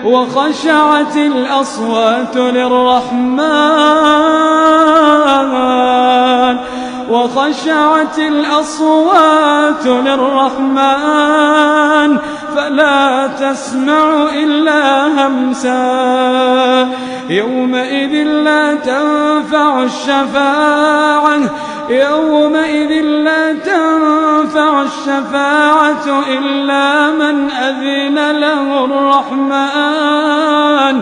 وخشعت الأصوات للرحمن فلا تسمع إلا همسا. يومئذ لا تنفع الشفاعة إلا من أذن له الرحمن